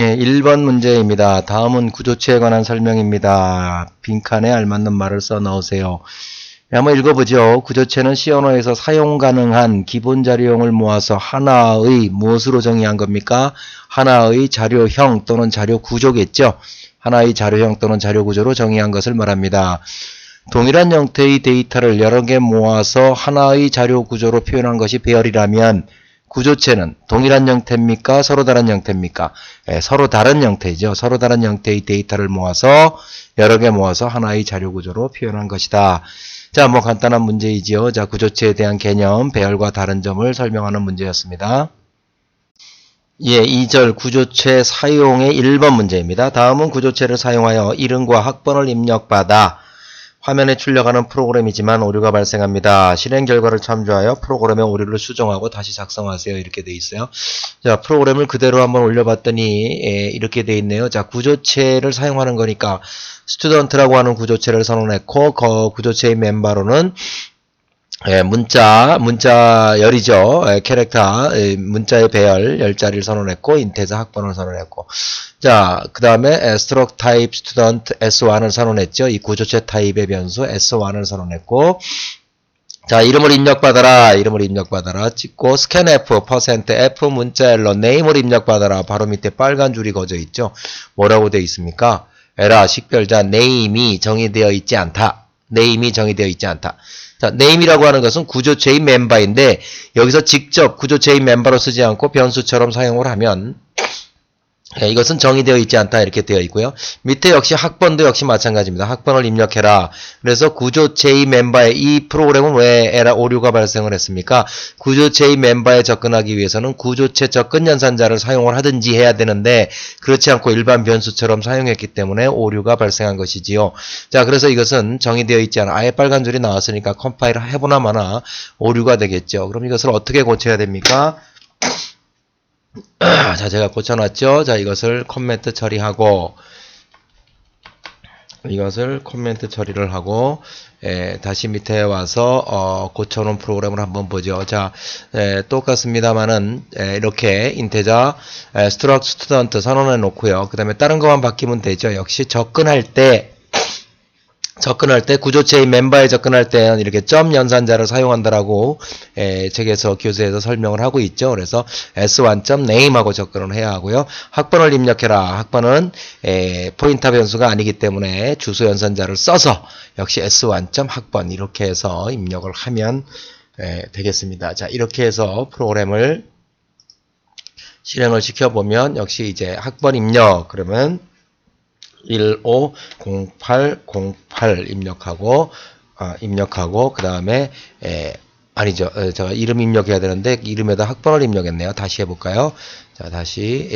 예, 1번 문제입니다. 다음은 구조체에 관한 설명입니다. 빈칸에 알맞는 말을 써 넣으세요. 한번 읽어보죠. 구조체는 C 언어에서 사용 가능한 기본 자료형을 모아서 하나의 무엇으로 정의한 겁니까? 하나의 자료형 또는 자료 구조겠죠. 하나의 자료형 또는 자료 구조로 정의한 것을 말합니다. 동일한 형태의 데이터를 여러 개 모아서 하나의 자료 구조로 표현한 것이 배열이라면 구조체는 동일한 형태입니까? 서로 다른 형태입니까? 예, 서로 다른 형태이죠. 서로 다른 형태의 데이터를 모아서 여러 개 모아서 하나의 자료 구조로 표현한 것이다. 자, 뭐 간단한 문제이지요. 자, 구조체에 대한 개념, 배열과 다른 점을 설명하는 문제였습니다. 예, 2절 구조체 사용의 1번 문제입니다. 다음은 구조체를 사용하여 이름과 학번을 입력받아 화면에 출력하는 프로그램이지만 오류가 발생합니다. 실행 결과를 참조하여 프로그램의 오류를 수정하고 다시 작성하세요. 이렇게 돼 있어요. 자, 프로그램을 그대로 한번 올려봤더니 이렇게 돼 있네요. 자, 구조체를 사용하는 거니까 스튜던트라고 하는 구조체를 선언했고 그 구조체의 멤버로는 문자열이죠. 캐릭터, 문자의 배열, 10자리를 선언했고, 인테저 학번을 선언했고. 자, 그 다음에, struct type student S1을 선언했죠. 이 구조체 타입의 변수 S1을 선언했고. 자, 이름을 입력받아라. 찍고, scan F, %F 문자열로 name을 입력받아라. 바로 밑에 빨간 줄이 거져 있죠. 뭐라고 되어 있습니까? 에라, 식별자, name이 정의되어 있지 않다. 자, name이라고 하는 것은 구조체의 멤버인데 여기서 직접 구조체의 멤버로 쓰지 않고 변수처럼 사용을 하면 이것은 정의되어 있지 않다 이렇게 되어 있고요. 밑에 역시 학번도 역시 마찬가지입니다. 학번을 입력해라. 그래서 구조체의 멤버의 이 프로그램은 왜 에러 오류가 발생을 했습니까? 구조체의 멤버에 접근하기 위해서는 구조체 접근 연산자를 사용을 하든지 해야 되는데 그렇지 않고 일반 변수처럼 사용했기 때문에 오류가 발생한 것이지요. 자, 그래서 이것은 정의되어 있지 않아. 아예 빨간 줄이 나왔으니까 컴파일을 해보나 마나 오류가 되겠죠. 그럼 이것을 어떻게 고쳐야 됩니까? 자, 제가 고쳐놨죠. 자, 이것을 코멘트 처리하고 처리를 하고 다시 밑에 와서 고쳐놓은 프로그램을 한번 보죠. 자, 똑같습니다만은 이렇게 인테저 struct student 선언해 놓고요. 그 다음에 다른 것만 바뀌면 되죠. 역시 접근할 때 구조체의 멤버에 접근할 때는 이렇게 점 연산자를 사용한다라고 책에서 교재에서 설명을 하고 있죠. 그래서 s1.name하고 접근을 해야 하고요. 학번을 입력해라. 학번은 포인터 변수가 아니기 때문에 주소 연산자를 써서 역시 s1.학번 이렇게 해서 입력을 하면 되겠습니다. 자, 이렇게 해서 프로그램을 실행을 시켜보면 역시 이제 학번 입력 그러면 150808 입력하고 그 다음에 아니죠. 제가 이름 입력해야 되는데 이름에다 학번을 입력했네요. 다시 해볼까요? 자, 다시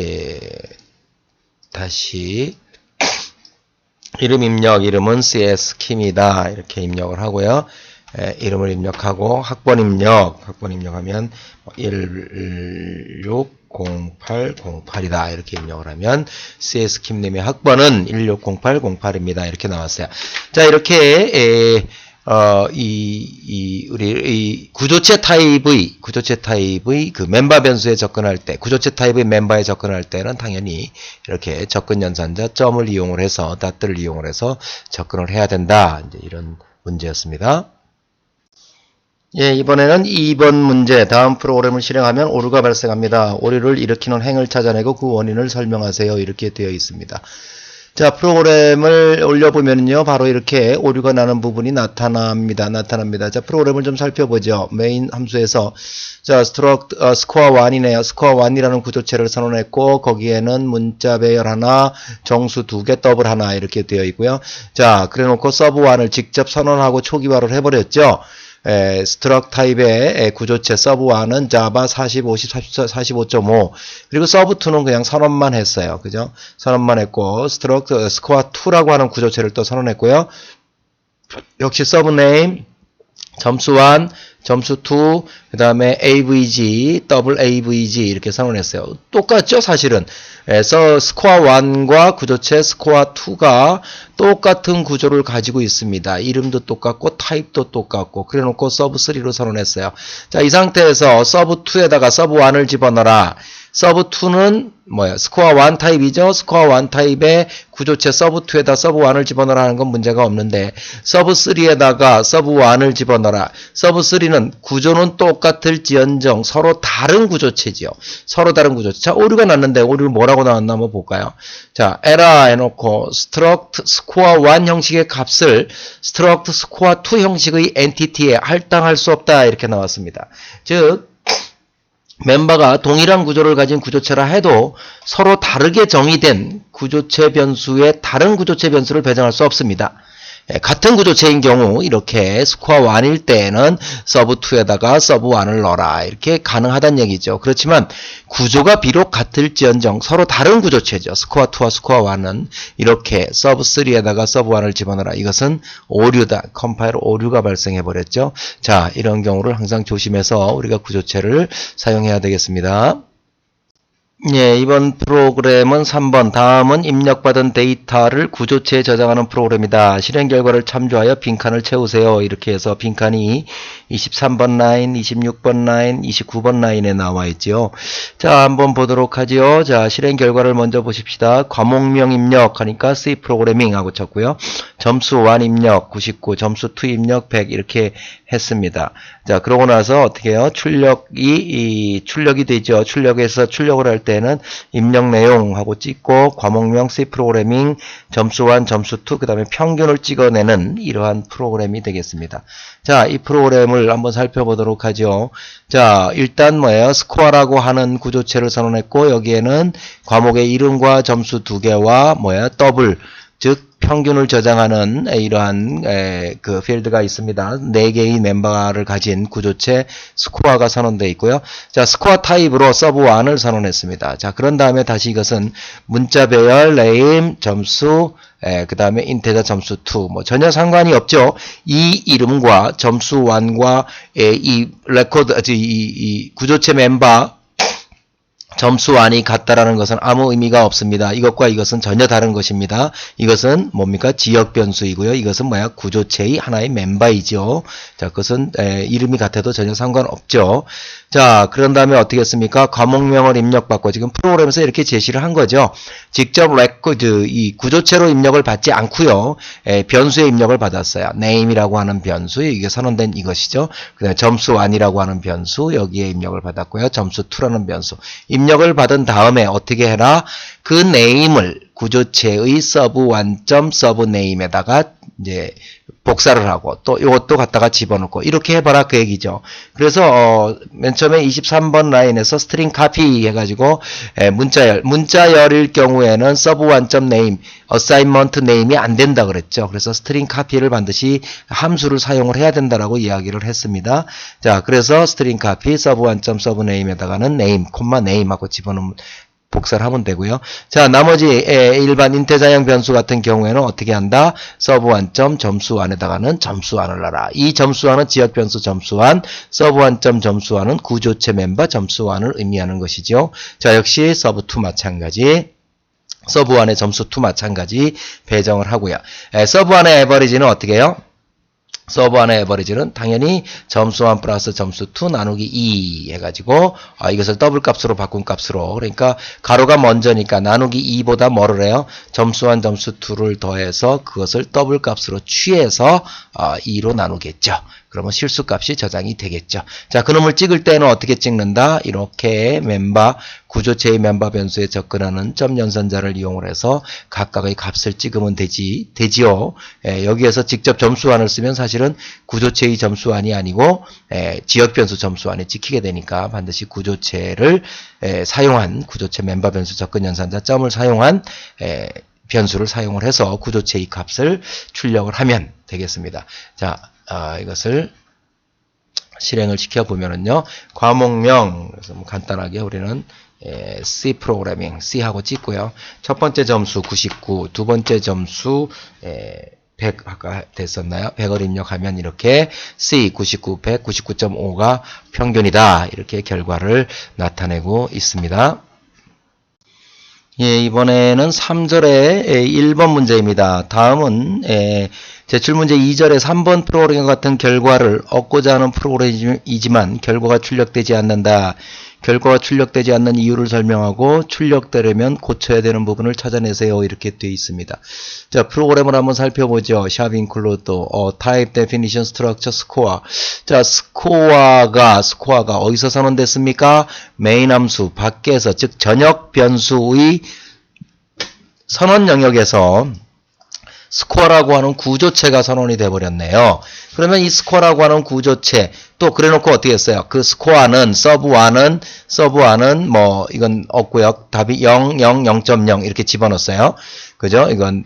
이름 입력 이름은 CS킴이다 이렇게 입력을 하고요. 이름을 입력하고 학번 입력하면 160808이다 이렇게 입력을 하면 CS킴님의 학번은 160808입니다 이렇게 나왔어요. 자, 이렇게 우리 구조체 타입의 그 멤버 변수에 접근할 때, 구조체 타입의 멤버에 접근할 때는 당연히 이렇게 접근 연산자 점을 이용을 해서 닷들을 이용을 해서 접근을 해야 된다. 이제 이런 문제였습니다. 예, 이번에는 2번 문제. 다음 프로그램을 실행하면 오류가 발생합니다. 오류를 일으키는 행을 찾아내고 그 원인을 설명하세요. 이렇게 되어 있습니다. 자, 프로그램을 올려보면요. 바로 이렇게 오류가 나는 부분이 나타납니다. 자, 프로그램을 좀 살펴보죠. 메인 함수에서 자, struct score1이네요. score1이라는 구조체를 선언했고 거기에는 문자 배열 하나, 정수 2개, 더블 하나 이렇게 되어 있고요. 자, 그래놓고 sub1을 직접 선언하고 초기화를 해버렸죠. struct 타입의 구조체 sub1은 java 45.5 그리고 sub2는 그냥 선언만 했어요. 그죠? 선언만 했고 struct score2라고 하는 구조체를 또 선언했고요. 역시 subname 점수1, 점수2, 그 다음에 avg, 더블 avg 이렇게 선언했어요. 똑같죠 사실은. 그래서 스코어1과 구조체 스코어2가 똑같은 구조를 가지고 있습니다. 이름도 똑같고 타입도 똑같고 그래놓고 서브3로 선언했어요. 자, 이 상태에서 서브2에다가 서브1을 집어넣어라. 서브 2는 뭐야? 스코어 1 타입이죠. 스코어 1 타입의 구조체 서브 2에다 서브 1을 집어넣으라 하는 건 문제가 없는데 서브 3에다가 서브 1을 집어넣어라. 서브 3는 구조는 똑같을지언정 서로 다른 구조체지요. 서로 다른 구조체. 자, 오류가 났는데 오류를 뭐라고 나왔나 한번 볼까요? 자, 에라 해놓고 struct score 1 형식의 값을 struct score 2 형식의 엔티티에 할당할 수 없다 이렇게 나왔습니다. 즉 멤버가 동일한 구조를 가진 구조체라 해도 서로 다르게 정의된 구조체 변수에 다른 구조체 변수를 배정할 수 없습니다. 같은 구조체인 경우 이렇게 스코어 1일 때에는 서브 2에다가 서브 1을 넣어라 이렇게 가능하다는 얘기죠. 그렇지만 구조가 비록 같을지언정 서로 다른 구조체죠. 스코어 2와 스코어 1은 이렇게 서브 3에다가 서브 1을 집어넣어라. 이것은 오류다. 컴파일러 오류가 발생해버렸죠. 자, 이런 경우를 항상 조심해서 우리가 구조체를 사용해야 되겠습니다. 예, 이번 프로그램은 3번 다음은 입력받은 데이터를 구조체에 저장하는 프로그램이다. 실행 결과를 참조하여 빈칸을 채우세요. 이렇게 해서 빈칸이 23번 라인, 26번 라인, 29번 라인에 나와 있죠. 자, 한번 보도록 하죠. 자, 실행 결과를 먼저 보십시다. 과목명 입력 하니까 C 프로그래밍 하고 쳤고요. 점수 1 입력 99, 점수 2 입력 100 이렇게 했습니다. 자, 그러고 나서 어떻게 해요? 출력이 되죠. 출력해서 출력을 할 때는 입력 내용하고 찍고 과목명 C 프로그래밍 점수 1, 점수 2, 그 다음에 평균을 찍어내는 이러한 프로그램이 되겠습니다. 자, 이 프로그램을 한번 살펴보도록 하죠. 자, 일단 뭐예요? 스코어라고 하는 구조체를 선언했고 여기에는 과목의 이름과 점수 2개와 뭐야? 더블, 즉 평균을 저장하는 이러한 그 필드가 있습니다. 4개의 멤버를 가진 구조체 스코어가 선언되어 있고요. 자, 스코어 타입으로 서브 1을 선언했습니다. 자, 그런 다음에 다시 이것은 문자 배열, 네임, 점수, 그 다음에 인테저 점수 2, 뭐 전혀 상관이 없죠. 이 이름과 점수 1과 이 레코드, 이 구조체 멤버 점수 1이 같다라는 것은 아무 의미가 없습니다. 이것과 이것은 전혀 다른 것입니다. 이것은 뭡니까? 지역 변수이고요. 이것은 뭐야? 구조체의 하나의 멤버이죠. 자, 그것은 이름이 같아도 전혀 상관없죠. 자, 그런 다음에 어떻게 했습니까? 과목명을 입력받고 지금 프로그램에서 이렇게 제시를 한 거죠. 직접 레코드 이 구조체로 입력을 받지 않고요. 변수의 입력을 받았어요. name이라고 하는 변수, 이게 선언된 이것이죠. 그다음에 점수 1이라고 하는 변수, 여기에 입력을 받았고요. 점수 2라는 변수. 입력을 받은 다음에 어떻게 해라? 그 name을 구조체의 sub1.subname에다가 이제 복사를 하고 또 이것도 갖다가 집어넣고 이렇게 해봐라 그 얘기죠. 그래서 맨 처음에 23번 라인에서 스트링 카피 해가지고 문자열일 경우에는 sub1.name, assignment name이 안 된다 그랬죠. 그래서 스트링 카피를 반드시 함수를 사용을 해야 된다라고 이야기를 했습니다. 자, 그래서 스트링 카피 sub1.subname에다가는 name, name 하고 집어넣으면 복사를 하면 되고요. 자, 나머지 일반 인테자형 변수 같은 경우에는 어떻게 한다? sub1. 점수 1에다가는 점수 1을 넣어라. 이 점수 1은 지역 변수 점수 1, sub1. 점수 1은 구조체 멤버 점수 1을 의미하는 것이죠. 자, 역시 sub2 마찬가지. sub1의 점수 2 마찬가지 배정을 하고요. sub1의 에버리지는 어떻게 해요? 서브 1의 에버리지는 당연히 점수 1 플러스 점수 2 나누기 2 해가지고 이것을 더블 값으로 바꾼 값으로, 그러니까 가로가 먼저니까 나누기 2보다 뭐를 해요? 점수 1 점수 2를 더해서 그것을 더블 값으로 취해서 2로 나누겠죠. 그러면 실수값이 저장이 되겠죠. 자, 그놈을 찍을 때는 어떻게 찍는다? 이렇게 멤버, 구조체의 멤버 변수에 접근하는 점 연산자를 이용을 해서 각각의 값을 찍으면 되지요. 여기에서 직접 점수안을 쓰면 사실은 구조체의 점수안이 아니고 지역 변수 점수안이 찍히게 되니까 반드시 구조체를 사용한 구조체 멤버 변수 접근 연산자 점을 사용한 변수를 사용을 해서 구조체의 값을 출력을 하면 되겠습니다. 자, 이것을 실행을 시켜보면은요, 과목명, 그래서 뭐 간단하게 우리는 C 프로그래밍, C하고 찍고요. 첫 번째 점수 99, 두 번째 점수 100 아까 됐었나요? 100을 입력하면 이렇게 C 99, 100, 99.5가 평균이다. 이렇게 결과를 나타내고 있습니다. 예, 이번에는 3절의 1번 문제입니다. 다음은 제출문제 2절에 3번 프로그램과 같은 결과를 얻고자 하는 프로그램이지만 결과가 출력되지 않는다. 결과가 출력되지 않는 이유를 설명하고 출력되려면 고쳐야 되는 부분을 찾아내세요. 이렇게 되어 있습니다. 자, 프로그램을 한번 살펴보죠. 샵 include, type, definition, structure, score. 자, 스코어가 어디서 선언됐습니까? 메인 함수 밖에서, 즉 전역 변수의 선언 영역에서 스코어라고 하는 구조체가 선언이 돼버렸네요. 그러면 이 스코어라고 하는 구조체 또 그래놓고 어떻게 했어요? 그 스코어는 서브1은 뭐 이건 없고요. 답이 0, 0, 0.0 이렇게 집어넣었어요. 그죠? 이건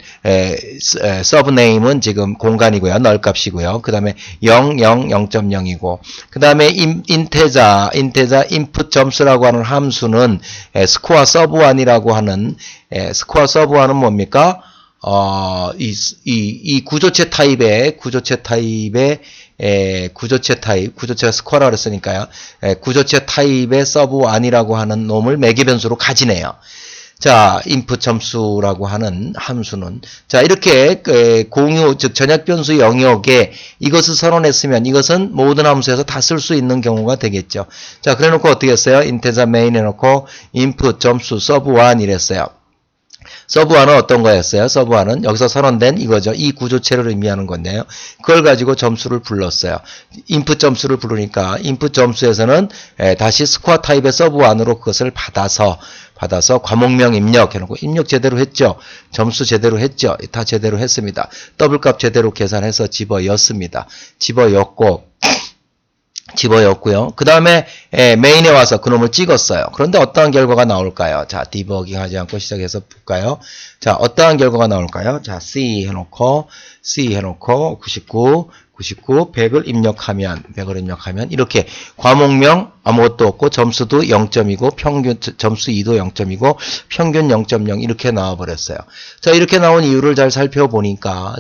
서브 네임은 지금 공간이고요. 널 값이고요. 그 다음에 0, 0, 0.0이고 그 다음에 인테자 인풋 점수라고 하는 함수는 스코어 서브1이라고 하는 스코어 서브1은 뭡니까? 이 구조체 타입의 구조체가 스코어라 그랬으니까요. 구조체 타입의 서브1이라고 하는 놈을 매개변수로 가지네요. 자, 인풋 점수라고 하는 함수는 자, 이렇게 공유 즉 전역 변수 영역에 이것을 선언했으면 이것은 모든 함수에서 다 쓸 수 있는 경우가 되겠죠. 자, 그래 놓고 어떻게 했어요? 인테자 메인 해 놓고 인풋 점수 서브1 이랬어요. 서브1은 어떤 거였어요? 서브1은 여기서 선언된 이거죠. 이 구조체를 의미하는 건데요. 그걸 가지고 점수를 불렀어요. 인풋 점수를 부르니까 인풋 점수에서는 다시 스코어 타입의 서브1으로 그것을 받아서 과목명 입력해놓고 입력 제대로 했죠. 점수 제대로 했죠. 다 제대로 했습니다. 더블값 제대로 계산해서 집어였고요. 그 다음에 메인에 와서 그놈을 찍었어요. 그런데 어떠한 결과가 나올까요? 자, 디버깅 하지 않고 시작해서 볼까요? 자, 어떠한 결과가 나올까요? 자, C 해놓고 99, 100을 입력하면 이렇게 과목명 아무것도 없고 점수도 0점이고 평균 점수 2도 0점이고 평균 0.0 이렇게 나와버렸어요. 자, 이렇게 나온 이유를 잘 살펴보니까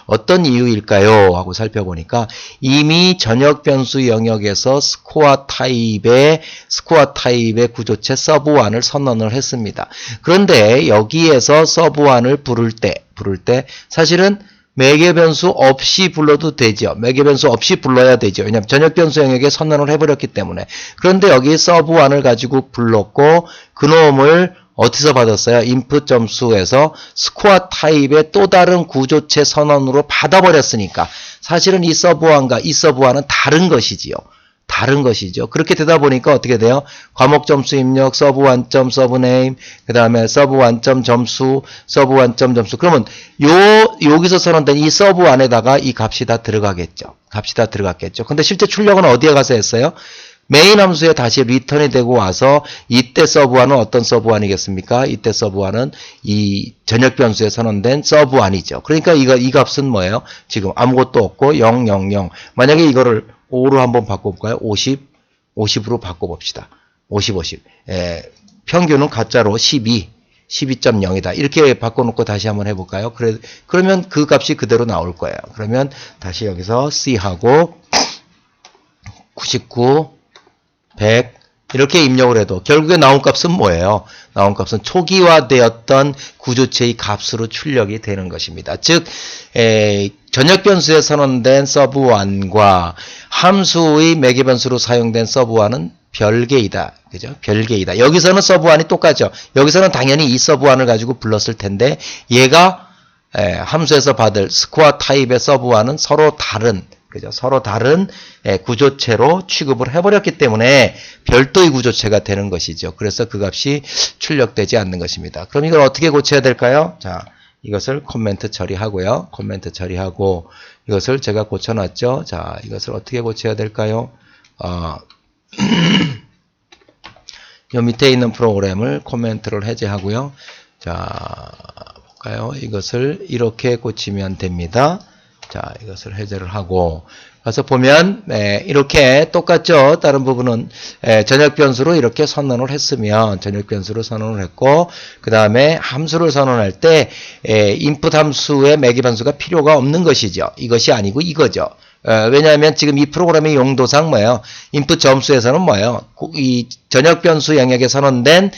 어떤 이유일까요? 하고 살펴보니까 이미 전역 변수 영역에서 스코어 타입의 구조체 서브1을 선언을 했습니다. 그런데 여기에서 서브1을 부를 때 사실은 매개변수 없이 불러도 되죠. 매개변수 없이 불러야 되죠. 왜냐하면 전역변수 영역에 선언을 해버렸기 때문에. 그런데 여기 서브1을 가지고 불렀고 그놈을 어디서 받았어요? 인풋 점수에서 스코어 타입의 또 다른 구조체 선언으로 받아버렸으니까 사실은 이 서브1과 이 서브1은 다른 것이지요. 그렇게 되다 보니까 어떻게 돼요? 과목 점수 입력, 서브1점 서브네임, 그 다음에 서브1점 점수, 서브1점 점수. 그러면 여기서 선언된 이 서브 안에다가 이 값이 다 들어가겠죠. 근데 실제 출력은 어디에 가서 했어요? 메인 함수에 다시 리턴이 되고 와서 이때 서브1은 어떤 서브1이겠습니까? 이때 서브1은 이 전역 변수에 선언된 서브1이죠. 그러니까 이 값은 뭐예요? 지금 아무것도 없고 0, 0, 0. 만약에 이거를 5로 한번 바꿔볼까요? 50으로 바꿔봅시다. 50. 평균은 가짜로 12.0이다. 이렇게 바꿔놓고 다시 한번 해볼까요? 그러면 그 값이 그대로 나올 거예요. 그러면 다시 여기서 C하고 99, 100 이렇게 입력을 해도 결국에 나온 값은 뭐예요? 나온 값은 초기화되었던 구조체의 값으로 출력이 되는 것입니다. 즉 전역 변수에 선언된 서브1과 함수의 매개변수로 사용된 서브1은 별개이다. 그죠? 별개이다. 여기서는 서브1이 똑같죠. 여기서는 당연히 이 서브1을 가지고 불렀을 텐데 얘가 함수에서 받을 스코어 타입의 서브1은 서로 다른 구조체로 취급을 해버렸기 때문에 별도의 구조체가 되는 것이죠. 그래서 그 값이 출력되지 않는 것입니다. 그럼 이걸 어떻게 고쳐야 될까요? 자, 이것을 코멘트 처리하고요. 이것을 제가 고쳐놨죠. 자, 이것을 어떻게 고쳐야 될까요? 요 밑에 있는 프로그램을 코멘트를 해제하고요. 자, 볼까요? 이것을 이렇게 고치면 됩니다. 자, 이것을 해제를 하고 가서 보면 이렇게 똑같죠. 다른 부분은 전역 변수로 이렇게 선언을 했으면 전역 변수로 선언을 했고 그 다음에 함수를 선언할 때 인풋 함수의 매개 변수가 필요가 없는 것이죠. 이것이 아니고 이거죠. 왜냐하면 지금 이 프로그램의 용도상 뭐예요? 인풋 점수에서는 뭐예요? 이 전역 변수 영역에 선언된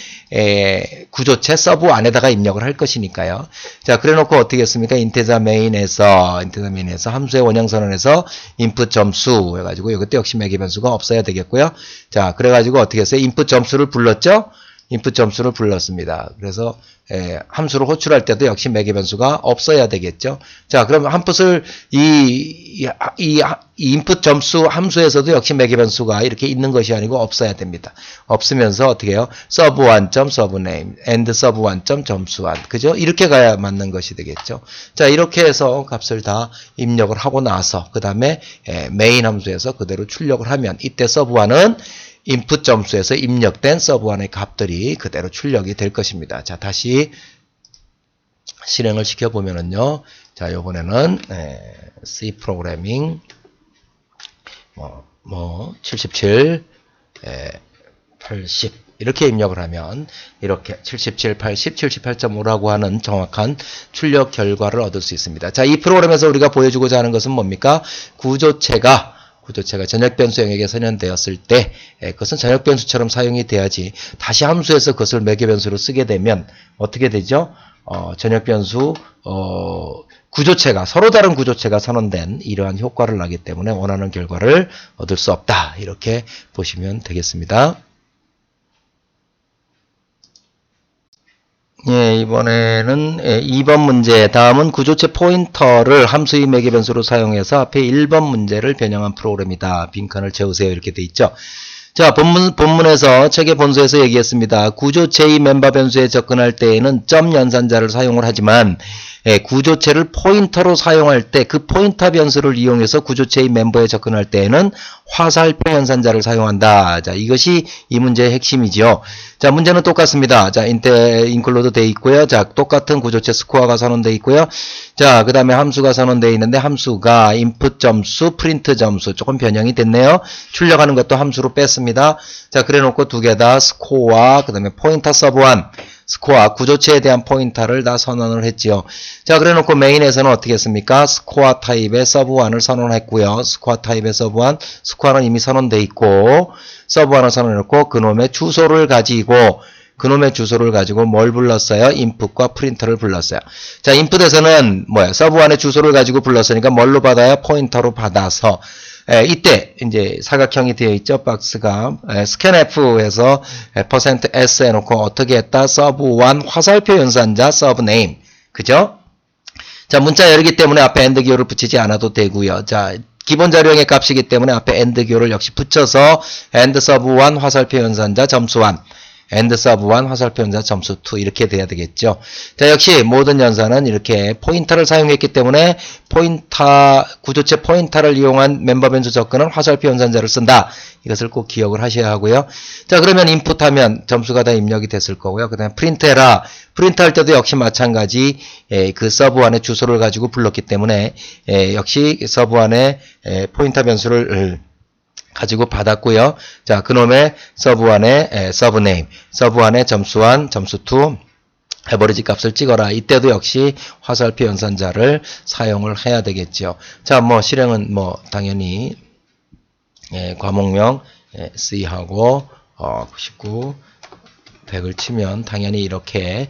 구조체 서브 안에다가 입력을 할 것이니까요. 자, 그래 놓고 어떻게 했습니까? 인테자 메인에서 함수의 원형 선언에서 인풋 점수 해가지고 이것도 역시 매개 변수가 없어야 되겠고요. 자, 그래가지고 어떻게 했어요? 인풋 점수를 불렀죠? 인풋 점수를 불렀습니다. 그래서 함수를 호출할 때도 역시 매개 변수가 없어야 되겠죠. 자, 그럼 함풋을 이 인풋 점수 함수에서도 역시 매개 변수가 이렇게 있는 것이 아니고 없어야 됩니다. 없으면서 어떻게 해요? sub1. subname and sub1. 점수1. 그죠? 이렇게 가야 맞는 것이 되겠죠. 자, 이렇게 해서 값을 다 입력을 하고 나서 그 다음에 메인 함수에서 그대로 출력을 하면 이때 sub1은 인풋 점수에서 입력된 서브1의 값들이 그대로 출력이 될 것입니다. 자, 다시 실행을 시켜보면은요. 자, 요번에는 C 프로그래밍 77, 80 이렇게 입력을 하면 이렇게 77, 80, 78.5라고 하는 정확한 출력 결과를 얻을 수 있습니다. 자, 이 프로그램에서 우리가 보여주고자 하는 것은 뭡니까? 구조체가 전역 변수 영역에 선언되었을 때 그것은 전역 변수처럼 사용이 돼야지 다시 함수에서 그것을 매개 변수로 쓰게 되면 어떻게 되죠? 전역 변수 구조체가 서로 다른 구조체가 선언된 이러한 효과를 나기 때문에 원하는 결과를 얻을 수 없다. 이렇게 보시면 되겠습니다. 예, 이번에는 2번 문제, 다음은 구조체 포인터를 함수의 매개 변수로 사용해서 앞에 1번 문제를 변형한 프로그램이다. 빈칸을 채우세요. 이렇게 돼 있죠. 자, 본문에서 책의 본소에서 얘기했습니다. 구조체의 멤버 변수에 접근할 때에는 점 연산자를 사용을 하지만 구조체를 포인터로 사용할 때 그 포인터 변수를 이용해서 구조체의 멤버에 접근할 때에는 화살표 연산자를 사용한다. 자, 이것이 이 문제의 핵심이죠. 자, 문제는 똑같습니다. 자, 인클루드 돼 있고요. 자, 똑같은 구조체 스코어가 선언돼 있고요. 자, 그 다음에 함수가 선언돼 있는데 함수가 인풋 점수, 프린트 점수 조금 변형이 됐네요. 출력하는 것도 함수로 뺐습니다. 자, 그래 놓고 두 개 다 스코어, 그 다음에 포인터 서브1. 스코어, 구조체에 대한 포인터를 다 선언을 했지요. 자, 그래 놓고 메인에서는 어떻게 했습니까? 스코어 타입의 서브1을 선언했고요. 스코어 타입의 서브1, 스코어는 이미 선언돼 있고, 서브1을 선언했고, 그놈의 주소를 가지고 뭘 불렀어요? 인풋과 프린터를 불렀어요. 자, 인풋에서는 뭐야? 서브1의 주소를 가지고 불렀으니까 뭘로 받아요? 포인터로 받아서. 이때 이제 사각형이 되어 있죠. 박스가 scanf에서 %s 해놓고 어떻게 했다? sub1 화살표 연산자 subname. 그죠? 자, 문자 열이기 때문에 앞에 AND 기호를 붙이지 않아도 되고요. 자, 기본 자료형의 값이기 때문에 앞에 AND 기호를 역시 붙여서 AND sub1 화살표 연산자 점수1 AND sub1 화살표 연산자 점수2 이렇게 돼야 되겠죠. 자, 역시 모든 연산은 이렇게 포인터를 사용했기 때문에 구조체 포인터를 이용한 멤버 변수 접근은 화살표 연산자를 쓴다. 이것을 꼭 기억을 하셔야 하고요. 자, 그러면 인풋하면 점수가 다 입력이 됐을 거고요. 그 다음에 프린트해라. 프린트할 때도 역시 마찬가지 그 서브1의 주소를 가지고 불렀기 때문에 역시 서브1의 포인터 변수를 가지고 받았고요. 자, 그놈의 서브1의 서브네임, 서브1의 점수1, 점수2 에버리지 값을 찍어라. 이때도 역시 화살표 연산자를 사용을 해야 되겠죠. 자, 실행은 당연히 과목명 C하고 99 100을 치면 당연히 이렇게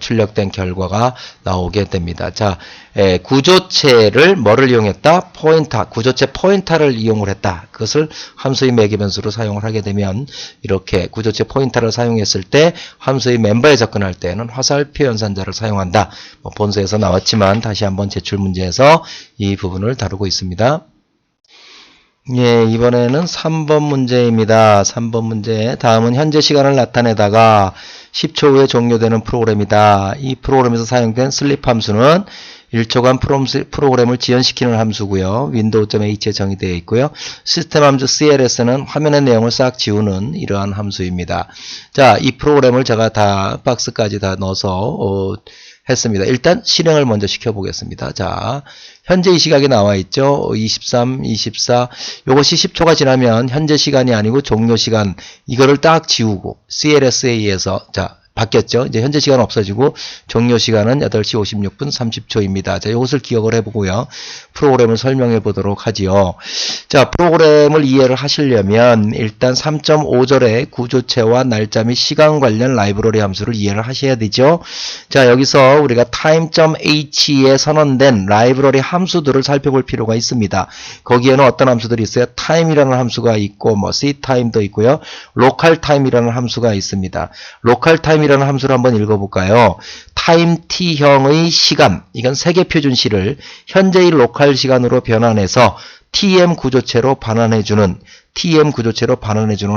출력된 결과가 나오게 됩니다. 자, 구조체를 뭐를 이용했다? 포인터, 구조체 포인터를 이용을 했다. 그것을 함수의 매개 변수로 사용을 하게 되면 이렇게 구조체 포인터를 사용했을 때 함수의 멤버에 접근할 때는 화살표 연산자를 사용한다. 본서에서 나왔지만 다시 한번 제출 문제에서 이 부분을 다루고 있습니다. 예, 이번에는 3번 문제입니다. 3번 문제. 다음은 현재 시간을 나타내다가 10초 후에 종료되는 프로그램이다. 이 프로그램에서 사용된 슬립 함수는 1초간 프로그램을 지연시키는 함수고요. window.h에 정의되어 있고요. 시스템 함수 cls는 화면의 내용을 싹 지우는 이러한 함수입니다. 자, 이 프로그램을 제가 다 박스까지 다 넣어서 했습니다. 일단 실행을 먼저 시켜보겠습니다. 자, 현재 이 시각에 나와 있죠. 23, 24. 요것이 10초가 지나면 현재 시간이 아니고 종료 시간. 이거를 딱 지우고 CLSA에서 자, 바뀌었죠. 이제 현재 시간 없어지고 종료 시간은 8시 56분 30초입니다. 자, 이것을 기억을 해보고요. 프로그램을 설명해 보도록 하지요. 자, 프로그램을 이해를 하시려면 일단 3.5절의 구조체와 날짜 및 시간 관련 라이브러리 함수를 이해를 하셔야 되죠. 자, 여기서 우리가 time.h에 선언된 라이브러리 함수들을 살펴볼 필요가 있습니다. 거기에는 어떤 함수들이 있어요? time이라는 함수가 있고 뭐 ctime도 있고요. local time이라는 함수가 있습니다. local time이라는 함수를 한번 읽어볼까요? time t형의 시간, 이건 세계 표준시를 현재의 로컬 시간으로 변환해서 TM 구조체로 반환해주는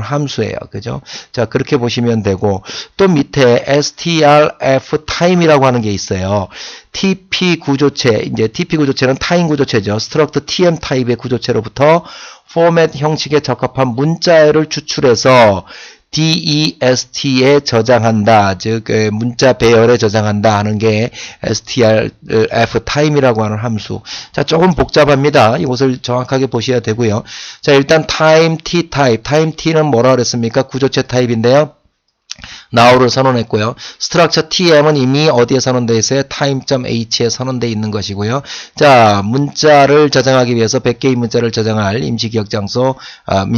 함수예요. 그죠? 자, 그렇게 보시면 되고, 또 밑에 strf time이라고 하는 게 있어요. TP 구조체, 이제 TP 구조체는 타임 구조체죠. struct TM 타입의 구조체로부터 포맷 형식에 적합한 문자열을 추출해서 DEST에 저장한다. 즉 문자 배열에 저장한다 하는 게 strf time이라고 하는 함수. 자, 조금 복잡합니다. 이것을 정확하게 보셔야 되고요. 자, 일단 time t 타입. time t는 뭐라 그랬습니까? 구조체 타입인데요. now를 선언했고요. structure tm은 이미 어디에 선언되어 있어요? time.h에 선언되어 있는 것이고요. 자, 문자를 저장하기 위해서 100개의 문자를 저장할 임시 기억 장소,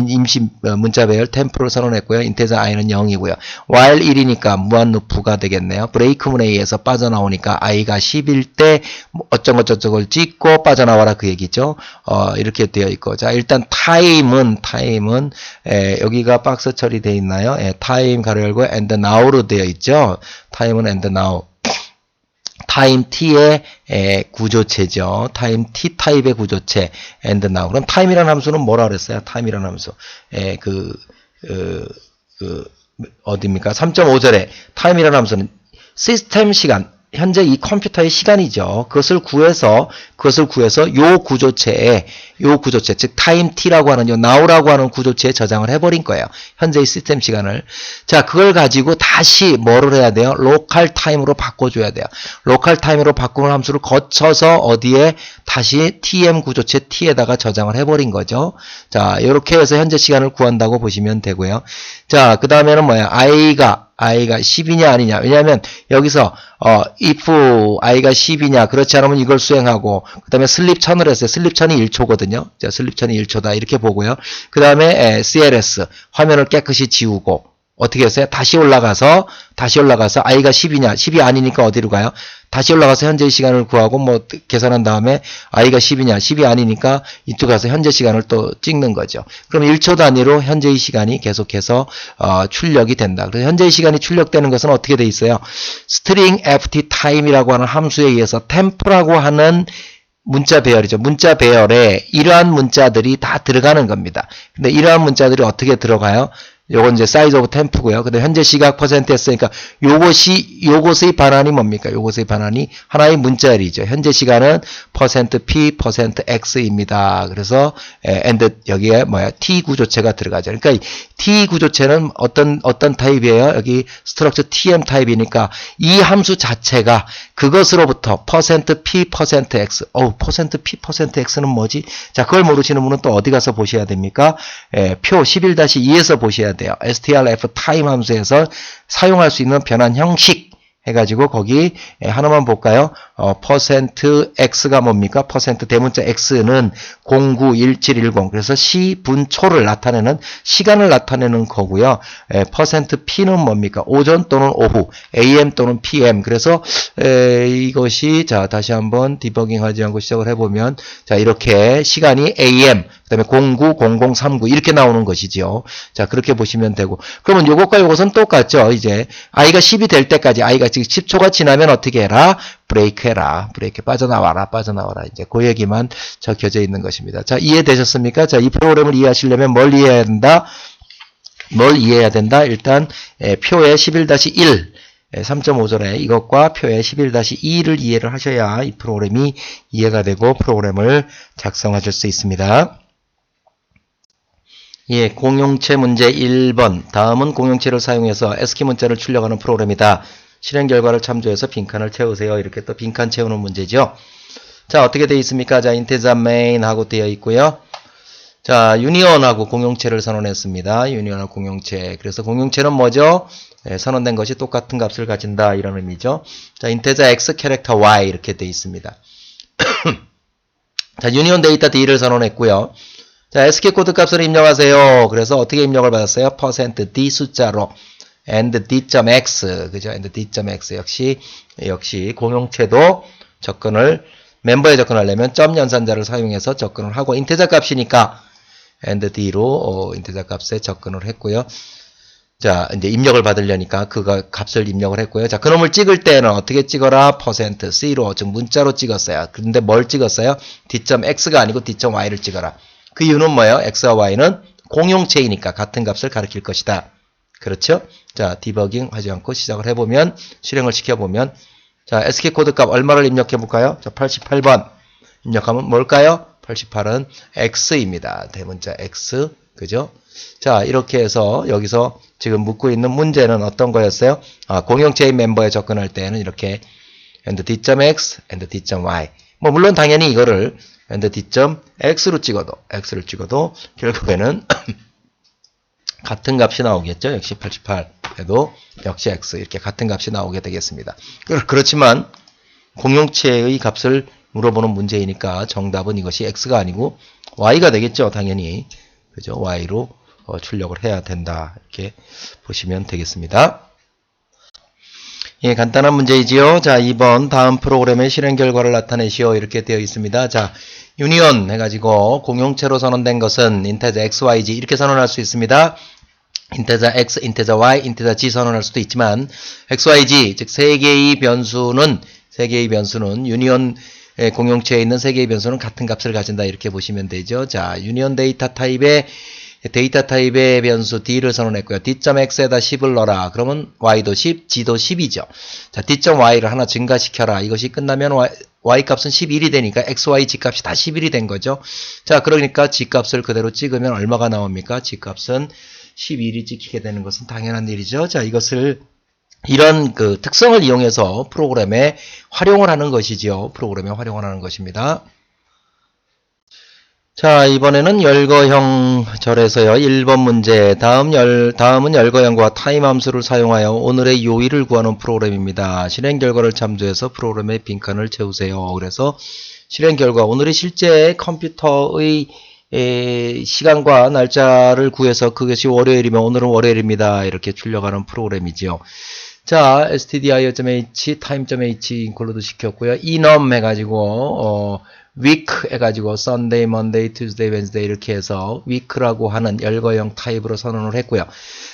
임시 문자 배열 템포를 선언했고요. 인테저 i는 0이고요. while 1이니까 무한 루프가 되겠네요. 브레이크문에 의해서 빠져나오니까 i가 10일 때 어쩌고저쩌고를 찍고 빠져나와라 그 얘기죠. 이렇게 되어 있고. 자, 일단 time은 여기가 박스 처리되어 있나요? time 가로 열고 and now로 되어 있죠. time은 and now. time t의 구조체죠. time t 타입의 구조체 and now. 그럼 time이라는 함수는 뭐라 그랬어요? time이라는 함수. 어디입니까? 3.5절에 time이라는 함수는 시스템 시간, 현재 이 컴퓨터의 시간이죠. 그것을 구해서 요 구조체에 즉 time t라고 하는 요 now라고 하는 구조체에 저장을 해버린 거예요. 현재의 시스템 시간을. 자, 그걸 가지고 다시 뭐를 해야 돼요? local time으로 바꿔줘야 돼요. local time으로 바꾸는 함수를 거쳐서 어디에 다시 tm 구조체 t에다가 저장을 해버린 거죠. 자, 이렇게 해서 현재 시간을 구한다고 보시면 되고요. 자, 그 다음에는 뭐야? i가 10이냐 아니냐. 왜냐하면 여기서 if i가 10이냐 그렇지 않으면 이걸 수행하고 그 다음에 슬립 1000을 했어요. 슬립 1000이 1초거든요. 자, 슬립 1000이 1초다 이렇게 보고요. 그 다음에 CLS 화면을 깨끗이 지우고 어떻게 했어요? 다시 올라가서 i가 10이냐 10이 아니니까 어디로 가요? 다시 올라가서 현재의 시간을 구하고 뭐 계산한 다음에 i가 10이냐 10이 아니니까 이쪽 가서 현재 시간을 또 찍는 거죠. 그럼 1초 단위로 현재의 시간이 계속해서 출력이 된다. 그래서 현재의 시간이 출력되는 것은 어떻게 돼 있어요? string ft time이라고 하는 함수에 의해서 temp라고 하는 문자 배열이죠. 문자 배열에 이러한 문자들이 다 들어가는 겁니다. 근데 이러한 문자들이 어떻게 들어가요? 요건 이제 size of temp고요. 근데 현재 시각 퍼센트 했으니까 요것의 반환이 뭡니까? 요것의 반환이 하나의 문자열이죠. 현재 시간은 %p, %x입니다. 그래서 and 여기에 뭐야? t 구조체가 들어가죠. 그러니까 이 t 구조체는 어떤 타입이에요? 여기 structure tm 타입이니까 이 함수 자체가 그것으로부터 %p, %x. %p, %x는 뭐지? 자, 그걸 모르시는 분은 또 어디 가서 보셔야 됩니까? 표 11-2에서 보셔야 돼요. strf time 함수에서 사용할 수 있는 변환 형식 해가지고 거기 하나만 볼까요? %x가 뭡니까? 대문자 x는 091710 그래서 시분초를 나타내는 시간을 나타내는 거고요. %p는 뭡니까? 오전 또는 오후 am 또는 pm 그래서 이것이 자 다시 한번 디버깅 하지 않고 시작을 해보면 자 이렇게 시간이 am 그 다음에 090039 이렇게 나오는 것이지요. 자 그렇게 보시면 되고 그러면 요것과 요것은 똑같죠. 이제 i가 10이 될 때까지 i가 지금 10초가 지나면 어떻게 해라? 브레이크 해라. 브레이크 빠져나와라. 이제 그 얘기만 적혀져 있는 것입니다. 자, 이해되셨습니까? 자, 이 프로그램을 이해하시려면 뭘 이해해야 된다? 일단 표의 11-1 3.5절에 이것과 표의 11-2를 이해를 하셔야 이 프로그램이 이해가 되고 프로그램을 작성하실 수 있습니다. 예, 공용체 문제 1번. 다음은 공용체를 사용해서 ASCII 문자를 출력하는 프로그램이다. 실행 결과를 참조해서 빈칸을 채우세요. 이렇게 또 빈칸 채우는 문제죠. 자, 어떻게 되어 있습니까? 자, integer main 하고 되어 있고요. 자, 유니온하고 공용체를 선언했습니다. 유니온하고 공용체. 그래서 공용체는 뭐죠? 선언된 것이 똑같은 값을 가진다 이런 의미죠. 자, 인테저 x 캐릭터 y 이렇게 돼 있습니다. 자, 유니온 데이터 d를 선언했고요. 자, SQ 코드 값을 입력하세요. 그래서 어떻게 입력을 받았어요? %d 숫자로 and d.x 그죠? and d.x 역시 공용체도 접근을 멤버에 접근하려면 점 연산자를 사용해서 접근을 하고 인테저 값이니까 and d로 인테저 값에 접근을 했고요. 자, 이제 입력을 받으려니까 그거 값을 입력을 했고요. 자, 그놈을 찍을 때는 어떻게 찍어라? %c로, 즉 문자로 찍었어요. 근데 뭘 찍었어요? d.x가 아니고 d.y를 찍어라. 그 이유는 뭐예요? x와 y는 공용체이니까 같은 값을 가리킬 것이다. 그렇죠? 자, 디버깅 하지 않고 시작을 해보면, 실행을 시켜보면, 자, SK 코드 값 얼마를 입력해볼까요? 자, 88번. 입력하면 뭘까요? 88은 x입니다. 대문자 x. 그죠? 자, 이렇게 해서 여기서 지금 묻고 있는 문제는 어떤 거였어요? 공용체인 멤버에 접근할 때는 이렇게 and d.x, and d.y. 뭐 물론 당연히 이거를 and d.x로 x를 찍어도 결국에는 같은 값이 나오겠죠. 역시 88에도 역시 x 이렇게 같은 값이 나오게 되겠습니다. 그렇지만 공용체의 값을 물어보는 문제이니까 정답은 이것이 x가 아니고 y가 되겠죠. 당연히. 그죠? y로 출력을 해야 된다. 이렇게 보시면 되겠습니다. 예, 간단한 문제이지요. 자, 2번 다음 프로그램의 실행 결과를 나타내시오. 이렇게 되어 있습니다. 자, 유니온 해가지고 공용체로 선언된 것은 인테저 x, y, z 이렇게 선언할 수 있습니다. 인테저 x, 인테저 y, 인테저 z 선언할 수도 있지만 x, y, z 즉 세 개의 변수는 유니온 공용체에 있는 세 개의 변수는 같은 값을 가진다. 이렇게 보시면 되죠. 자, 유니온 데이터 타입의 변수 d를 선언했고요. d.x에다 10을 넣어라. 그러면 y도 10, g도 10이죠. 자, d.y를 하나 증가시켜라. 이것이 끝나면 y 값은 11이 되니까 x, y, z 값이 다 11이 된 거죠. 자, 그러니까 g 값을 그대로 찍으면 얼마가 나옵니까? g 값은 11이 찍히게 되는 것은 당연한 일이죠. 자, 이런 그 특성을 이용해서 프로그램에 활용을 하는 것이죠. 프로그램에 활용을 하는 것입니다. 자, 이번에는 열거형 절에서요. 1번 문제. 다음은 열거형과 타임 함수를 사용하여 오늘의 요일을 구하는 프로그램입니다. 실행 결과를 참조해서 프로그램의 빈칸을 채우세요. 그래서 실행 결과, 오늘의 실제 컴퓨터의 시간과 날짜를 구해서 그것이 월요일이면 오늘은 월요일입니다. 이렇게 출력하는 프로그램이지요. 자, stdio.h, time.h 인클루드 시켰고요. enum 해가지고, week 해가지고 Sunday, Monday, Tuesday, Wednesday 이렇게 해서 week라고 하는 열거형 타입으로 선언을 했고요.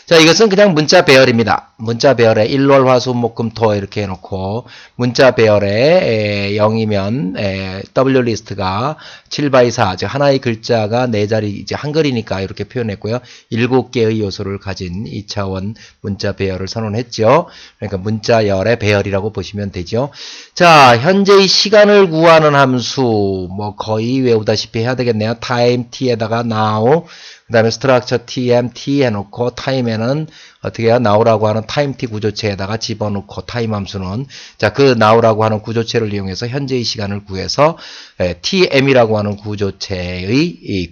자, 이것은 그냥 문자 배열입니다. 문자 배열에 일월, 화, 수, 목, 금, 토 이렇게 해놓고 문자 배열에 0이면 W 리스트가 7x4, 즉 하나의 글자가 4자리 이제 한글이니까 이렇게 표현했고요. 7개의 요소를 가진 2차원 문자 배열을 선언했죠. 그러니까 문자열의 배열이라고 보시면 되죠. 자, 현재의 시간을 구하는 함수 뭐 거의 외우다시피 해야 되겠네요. time t에다가 now, 그 다음에 structure tmt 해놓고 time에는 어떻게 해야 now라고 하는 time t 구조체에다가 집어넣고 time 함수는 자, 그 now라고 하는 구조체를 이용해서 현재의 시간을 구해서 tm이라고 하는 구조체의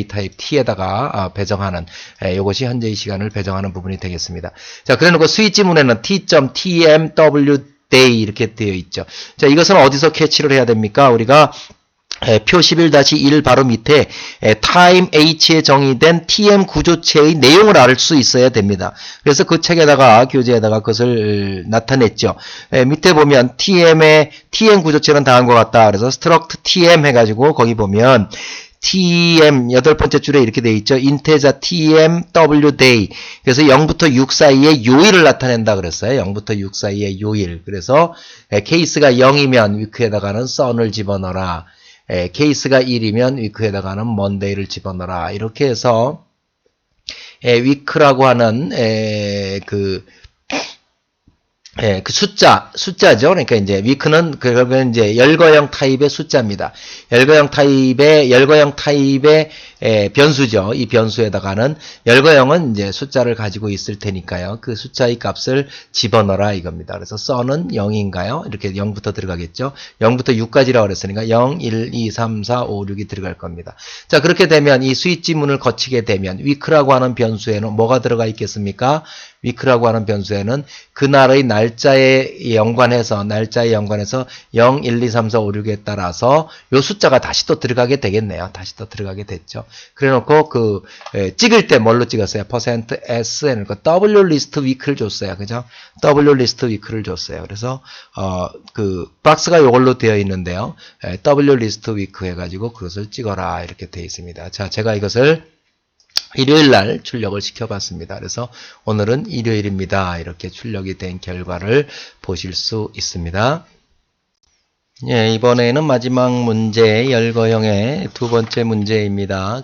타입 t에다가 배정하는 이것이 현재의 시간을 배정하는 부분이 되겠습니다. 자, 그래놓고 스위치문에는 t.tmw day 이렇게 되어 있죠. 자, 이것은 어디서 캐치를 해야 됩니까? 우리가 표 11-1 바로 밑에 time h에 정의된 tm 구조체의 내용을 알 수 있어야 됩니다. 그래서 그 책에다가 교재에다가 그것을 나타냈죠. 밑에 보면 tm 구조체는 다음과 같다. 그래서 struct tm 해가지고 거기 보면 TM 8번째 줄에 이렇게 되어 있죠. integer TMW day. 그래서 0부터 6 사이의 요일을 나타낸다 그랬어요. 0부터 6 사이의 요일. 그래서 케이스가 0이면 위크에다가는 sun을 집어넣어라. 케이스가 1이면 위크에다가는 monday를 집어넣어라. 이렇게 해서 위크라고 하는 예, 그 숫자죠. 그러니까 이제 위크는 그러면 이제 열거형 타입의 숫자입니다. 열거형 타입의 변수죠. 이 변수에다가는 열거형은 이제 숫자를 가지고 있을 테니까요. 그 숫자의 값을 집어넣어라 이겁니다. 그래서 써는 0인가요? 이렇게 0부터 들어가겠죠. 0부터 6까지라고 그랬으니까 0, 1, 2, 3, 4, 5, 6이 들어갈 겁니다. 자, 그렇게 되면 이 스위치 문을 거치게 되면 위크라고 하는 변수에는 뭐가 들어가 있겠습니까? 위크라고 하는 변수에는 그날의 날짜에 연관해서 0, 1, 2, 3, 4, 5, 6에 따라서 요 숫자가 다시 또 들어가게 되겠네요. 다시 또 들어가게 됐죠. 그래 놓고 찍을 때 뭘로 찍었어요? %s 해놓고 w 리스트 위크를 줬어요. 그죠? w 리스트 위크를 줬어요. 그래서 그 박스가 요걸로 되어 있는데요. w 리스트 위크 해가지고 그것을 찍어라 이렇게 되어 있습니다. 자, 제가 이것을 일요일 날 출력을 시켜봤습니다. 그래서 오늘은 일요일입니다. 이렇게 출력이 된 결과를 보실 수 있습니다. 예, 이번에는 마지막 문제, 열거형의 두 번째 문제입니다.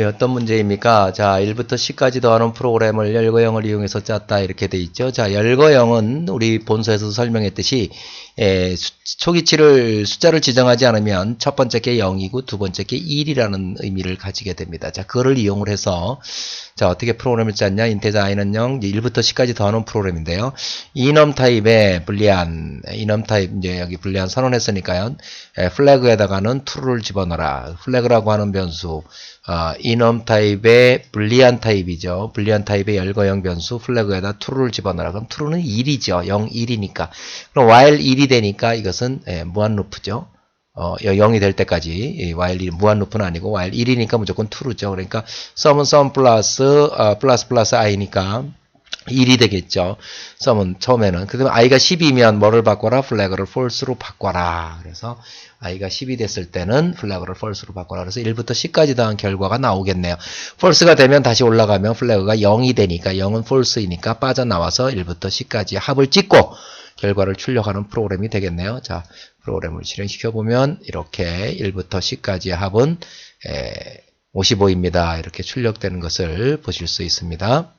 어떤 문제입니까? 자, 1부터 10까지 더하는 프로그램을 열거형을 이용해서 짰다 이렇게 돼 있죠. 자, 열거형은 우리 본서에서 설명했듯이 초기치를 숫자를 지정하지 않으면 첫 번째 게 0이고 두 번째 게 1이라는 의미를 가지게 됩니다. 자, 그거를 이용을 해서 자, 어떻게 프로그램을 짰냐? 인테저 i는 0, 1부터 10까지 더하는 프로그램인데요. 이넘 타입의 불리한, 이넘 타입, 이제 여기 불리한 선언했으니까요. 플래그에다가는 true를 집어넣어라. 플래그라고 하는 변수, 이넘 타입의 불리한 타입이죠. 불리한 타입의 열거형 변수, 플래그에다 true를 집어넣어라. 그럼 true는 1이죠. 0, 1이니까. 그럼 while 1이 되니까 이것은 무한 루프죠. 0이 될 때까지 while 1 무한 루프는 아니고 while 1이니까 무조건 true죠. 그러니까 sum은 sum 플러스 i니까 1이 되겠죠. sum은 처음에는. 그 다음에 i가 10이면 뭐를 바꿔라? 플래그를 false로 바꿔라. 그래서 i가 10이 됐을 때는 플래그를 false로 바꿔라. 그래서 1부터 10까지 더한 결과가 나오겠네요. false가 되면 다시 올라가면 플래그가 0이 되니까 0은 false이니까 빠져나와서 1부터 10까지 합을 찍고 결과를 출력하는 프로그램이 되겠네요. 자, 프로그램을 실행시켜보면 이렇게 1부터 10까지의 합은 55입니다. 이렇게 출력되는 것을 보실 수 있습니다.